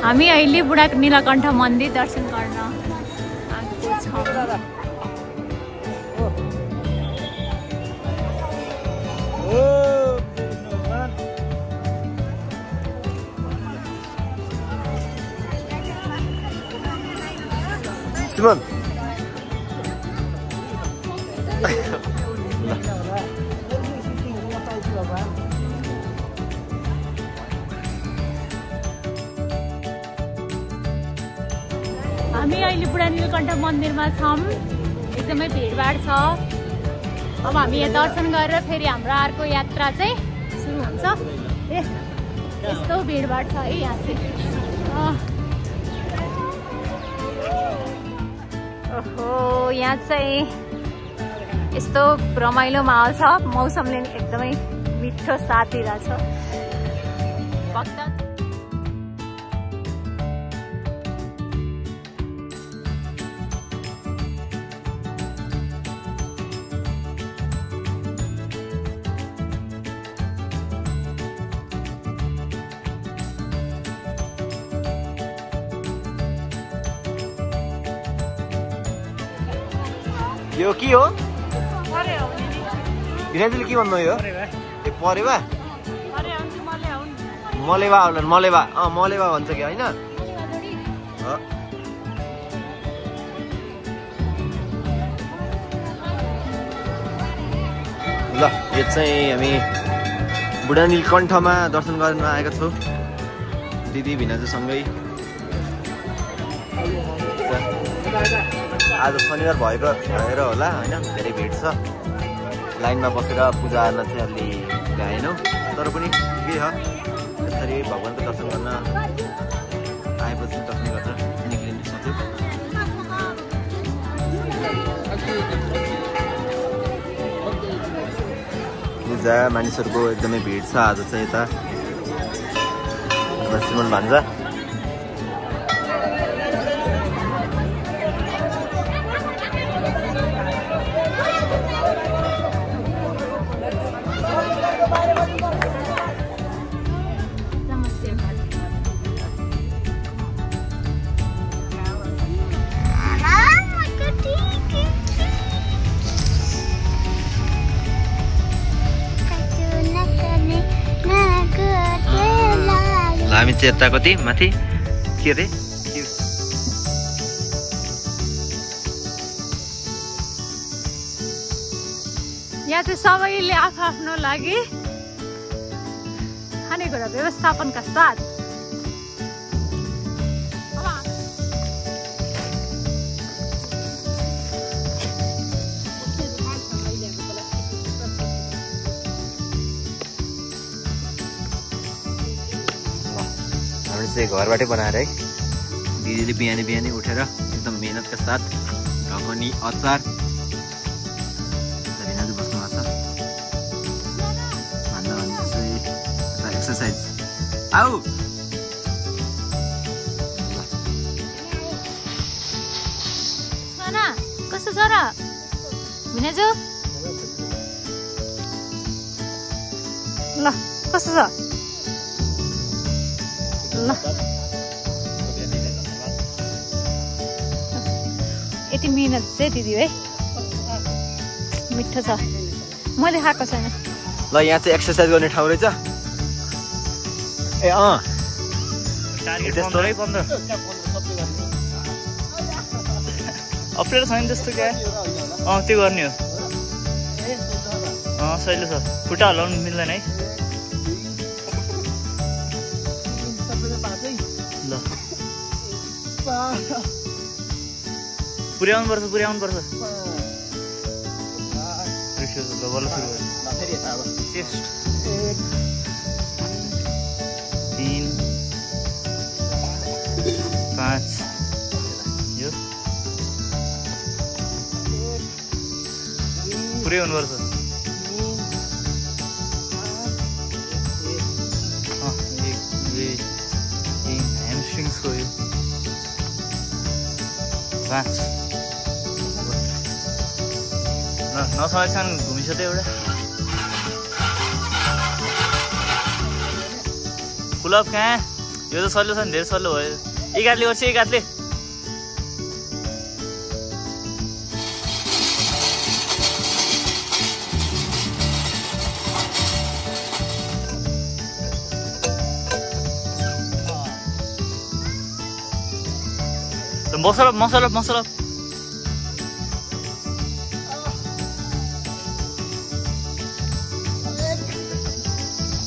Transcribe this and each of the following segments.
हामी अहिले बुढा नीलकण्ठ मन्दिर दर्शन गर्न आएको छौँ। Simon. हामी अहिले बुढा नीलकण्ठ मन्दिरमा छौँ। एकदमै भिडभाड छ। अब हामी यहाँ दर्शन गरेर फेरि हाम्रो अर्को यात्रा चाहिँ सुरु हुन्छ। यस्तो भिडभाड छ है यहाँ चाहिँ। ओहो, यहाँ चाहिँ यस्तो रमाइलो माहौल छ। मौसमले एकदमै मिठो साथ दिइरहेछ। भक्त यो के हो? भिनाजुले के भन्नु यो? ए परेवा? मलेवा होला मलेवा। मलेवा भन्छ कि होइन? ल यो चाहिँ हामी बुढा नीलकण्ठमा दर्शन गर्न आएका छौँ दिदी भिनाजुसँगै। आज शनिबार भएर होला होइन, धेरै भिड छ। लाइनमा बसेर पूजा गर्न चाहिँ अलि भ्याएनौँ, तर पनि के छ यसरी भगवान्को दर्शन गर्न आएपछि दर्शन गरेर निक्लिने सोच्यो। पूजा मानिसहरूको एकदमै भिड छ आज चाहिँ यता। सिमन भान्जा हामी चाहिँ यता कति माथि के अरे यहाँ चाहिँ सबैले आफ्नो लागि खानेकुरा व्यवस्थापनका साथ घरबाटै बनाएर है। दिदीले बिहानी बिहानी उठेर एकदम मेहनतका साथ ढकनी अचार भिनाजु बस्नु भएको छ। भन्दा भन्दा चाहिँ एक्सर्साइज आऊ कस्तो छ र भिनाजु? ल कस्तो छ? ल यति मिहिनेत चाहिँ दिदी है, मिठो छ। मैले खाएको छैन। ल यहाँ चाहिँ एक्सर्साइज गर्ने ठाउँ रहेछ। ए अप्ठ्यारो छैन त्यस्तो क्या। त्यो गर्ने हो। सहिलो छ। खुट्टा हल्लाउनु मिल्दैन है। ल पुर्याउनु पर्छ बल्ल सुरु भयो। चेस्ट 3 5 यो पुर्याउनु पर्छ। ह्यामस्ट्रिङ्सको यो 5 ल नसमाजसँग घुमिसक्यो एउटा पुलअप कहाँ यो त सल्लो छ नि धेरै सल्लो भयो एक हातले गर्छ एक हातले मसल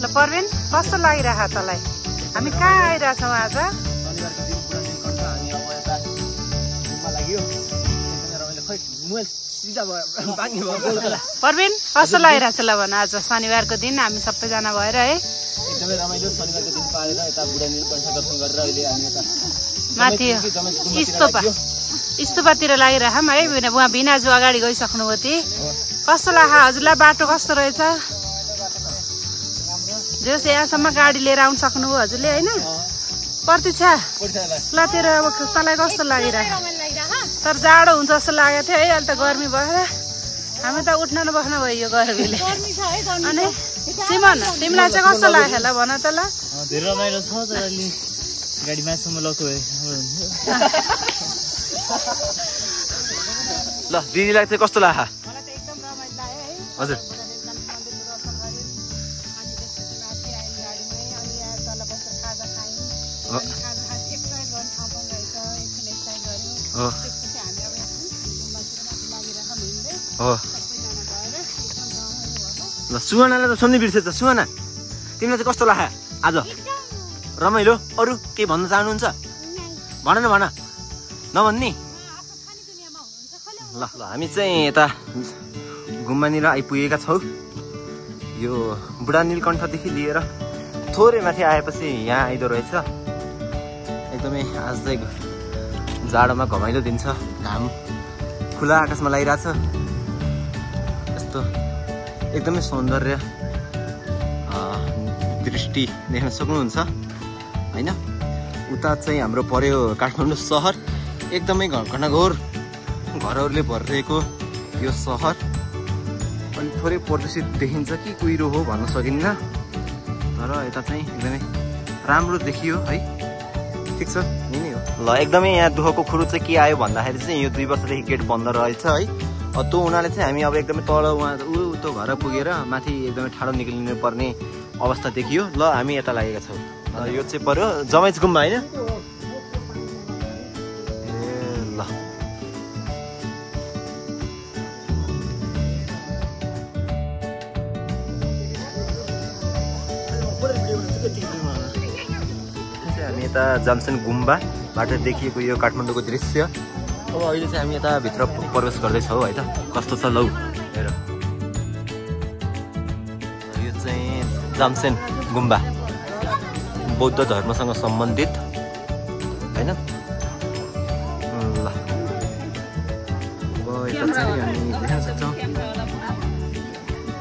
ल परवीन कस्तो लागिरहेको तँलाई हामी कहाँ आइरहेछौँ आज परवीन कस्तो लागिरहेछ ल भन आज शनिबारको दिन हामी सबैजना भएर है एकदमै रमाइलो शनिबारको दिन पाएर यता बुढा नीलकण्ठ दर्शन गरेर अहिले हामी यता माथि स्तूपातिर लागिरहौँ है उहाँ भिनाजु अगाडि गइसक्नुभयो ती कस्तो लाग्यो हजुरलाई बाटो कस्तो रहेछ जस यहाँसम्म गाडी लिएर आउन सक्नुभयो हजुरले होइन प्रतीक्षा ल तेरो अब तँलाई कस्तो लागिरह्यो तर जाडो हुन्छ जस्तो लागेको थियो है अहिले त गर्मी भएर हामी त उठ्न न बस्न भयो यो गर्मीले अनि सिमन तिमीलाई चाहिँ कस्तो लाग्यो ल भन त ल धेरै रमाइलो छ तर अलि गाडी माथिसम्म लग्यो ल दिदीलाई चाहिँ कस्तो लाग्यो हजुर ल सुहानालाई त सुन्नै बिर्सेछ सुहाना तिमीलाई चाहिँ कस्तो लाग्यो आज रमाइलो अरू केही भन्न चाहनुहुन्छ भन न भन नभन्ने ल ल हामी चाहिँ यता गुम्बानिर आइपुगेका छौँ यो बुढा नीलकण्ठदेखि लिएर थोरै माथि आएपछि यहाँ आइदो रहेछ एकदमै आज चाहिँ जाडोमा घमाइलो दिन छ घाम खुला आकाशमा लागिरहेछ यस्तो एकदमै सौन्दर्य दृष्टि देख्न सक्नुहुन्छ होइन उता चाहिँ हाम्रो पर्यो काठमाडौँ सहर एकदमै घनघोर घरहरूले भरिरहेको यो सहर अनि थोरै प्रदूषित देखिन्छ कि कुहिरो हो भन्न सकिन्न तर यता चाहिँ एकदमै राम्रो देखियो है ठिक छ यही नै हो ल एकदमै यहाँ दुःखको कुरो चाहिँ के आयो भन्दाखेरि चाहिँ यो 2 वर्षदेखि गेट बन्द रहेछ है त्यो हुनाले चाहिँ हामी अब एकदमै तल उहाँ त्यो घर पुगेर माथि एकदमै ठाडो निक्लिनु पर्ने अवस्था देखियो ल हामी यता लागेका छौँ यो चाहिँ पर्यो जमैच गुम्बा होइन ल हामी यता जामसेन गुम्बाबाट देखिएको यो काठमाडौँको दृश्य अब अहिले चाहिँ हामी यता भित्र प्रवेश गर्दैछौँ है त कस्तो छ लौ हेर यो चाहिँ जामसेन गुम्बा बौद्ध धर्मसँग सम्बन्धित होइन ल अब यता चाहिँ हामी देख्न सक्छौँ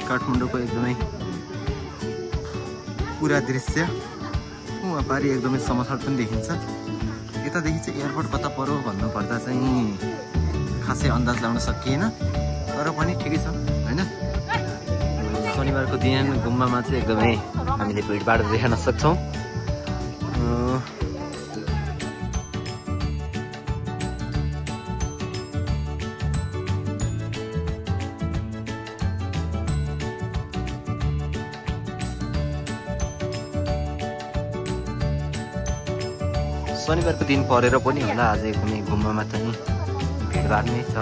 काठमाडौँको एकदमै पुरा दृश्य उहाँ पारि एकदमै समथर पनि देखिन्छ यतादेखि चाहिँ एयरपोर्ट कता पर्यो भन्नुपर्दा चाहिँ खासै अन्दाज लगाउन सकिएन तर पनि ठिकै छ होइन शनिबारको दिन गुम्बामा चाहिँ एकदमै हामीले भिडभाड देख्न सक्छौँ शनिबारको दिन परेर पनि होला आज एकदमै गुम्बामा चाहिँ भिडभाड नै छ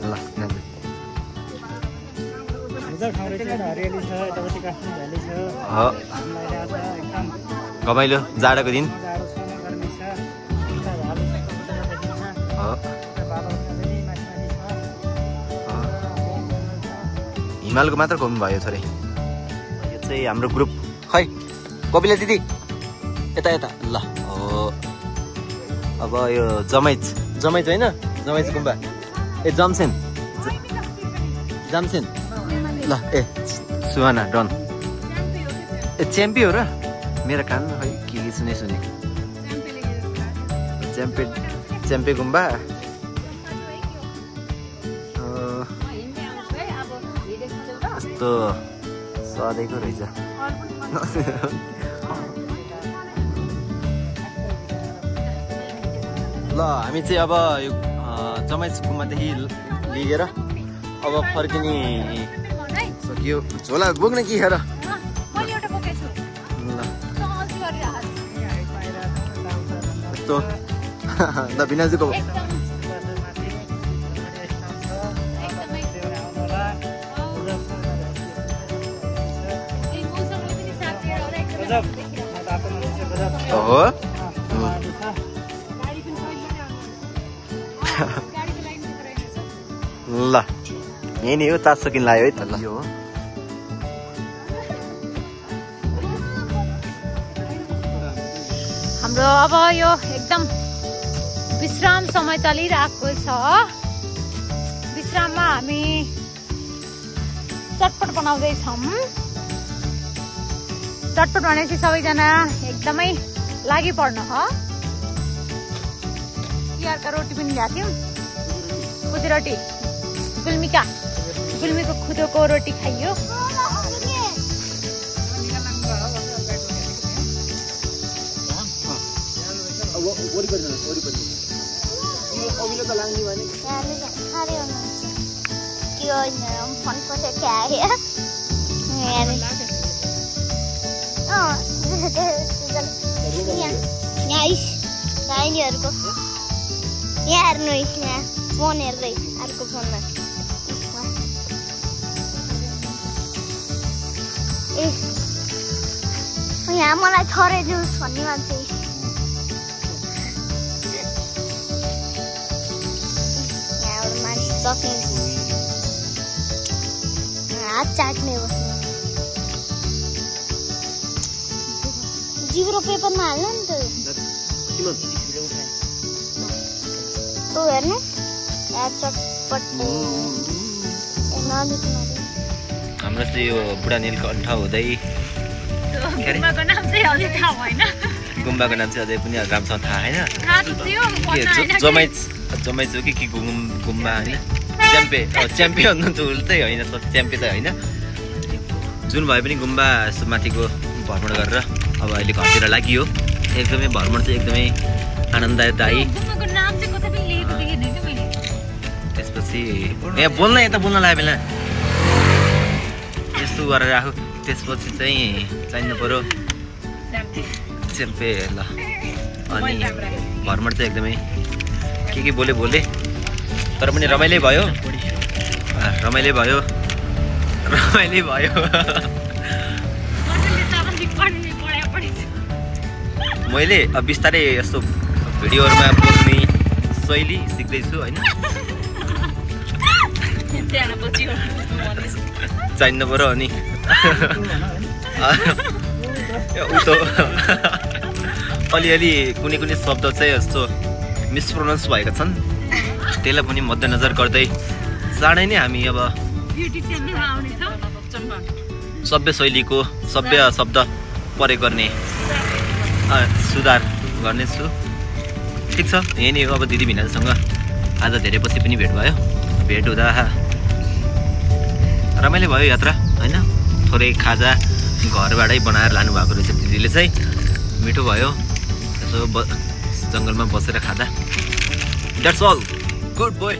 ल घमाइलो जाडोको दिन हिमालको मात्र घुम्नु भयो छोरे यो चाहिँ हाम्रो ग्रुप खै कपिला दिदी यता यता ल अब यो जमैच होइन जमैच गुम्बा ए जामसेन ल ए सुहाना डन ए च्याम्पी हो र मेरो कान खै के सुने च्याम्पे गुम्बा यस्तो सधैँको रहेछ। ल हामी चाहिँ अब यो जमाइस गुम्बादेखि लिएर अब फर्किने सकियो। झोला बोक्ने कि हेर। यस्तो ल भिनाजुको हो ल यही नै हो 400 किन लाग्यो है त। ल यो हाम्रो अब यो एकदम विश्राम समय चलिरहेको छ। विश्राममा हामी चटपट बनाउँदैछौँ। चटपट भनेपछि सबैजना एकदमै लागि पर्नु हो। तिहारका रोटी पनि ल्याएको थियौँ, खुदी रोटी, गुल्मीको खुदोको रोटी खाइयो। नानीहरूको यहाँ हेर्नु, यहाँ फोन हेर्दै अर्को फोनमा। ए यहाँ मलाई थरे जुस भन्ने मान्छे। यहाँबाट मान्छे चक्ने हात चाट्ने बस्ने। जिब्रो पेपरमा हाल्नु नि त। तँ हेर्नु यहाँ चटपट। हाम्रो चाहिँ यो बुढा नीलकण्ठ हुँदै गुम्बाको नाम चाहिँ अझै थाहा भएन। गुम्बाको नाम चाहिँ अझै पनि राम्रोसँग थाहा होइन। जमाइच हो कि गुम्बा होइन। च्याम्पे भन्नु त उल्टै होइन, च्याम्पे त होइन। जुन भए पनि गुम्बा यस्तो माथिको भ्रमण गरेर अब अहिले घरतिर लागियो। एकदमै भ्रमण चाहिँ एकदमै आनन्ददायी। त्यसपछि यहाँ यता बोल्न लाग्यो बेला यस्तो गरेर आएको। त्यसपछि चाहिँ चाहिनु पऱ्यो च्याम्पे। ल अनि भ्रमण चाहिँ एकदमै के बोले तर पनि रमाइलो भयो। मैले अब बिस्तारै यस्तो भिडियोहरूमा बोल्ने शैली सिक्दैछु होइन। चाहिनु पऱ्यो अनि अलिअलि कुनै शब्द चाहिँ यस्तो मिसप्रोनाउन्स भएका छन्। त्यसलाई पनि मध्यनजर गर्दै चाँडै नै हामी अब सभ्य शैलीको सभ्य शब्द प्रयोग गर्ने सुधार गर्नेछु। ठिक छ, यही नै हो। अब दिदी भिनाजुसँग आज धेरै पछि पनि भेट भयो। भेट हुँदा रमाइलो भयो यात्रा होइन। थोरै खाजा घरबाटै बनाएर लानुभएको रहेछ दिदीले चाहिँ। मिठो भयो यसो जङ्गलमा बसेर खाँदा। That's all, good boy.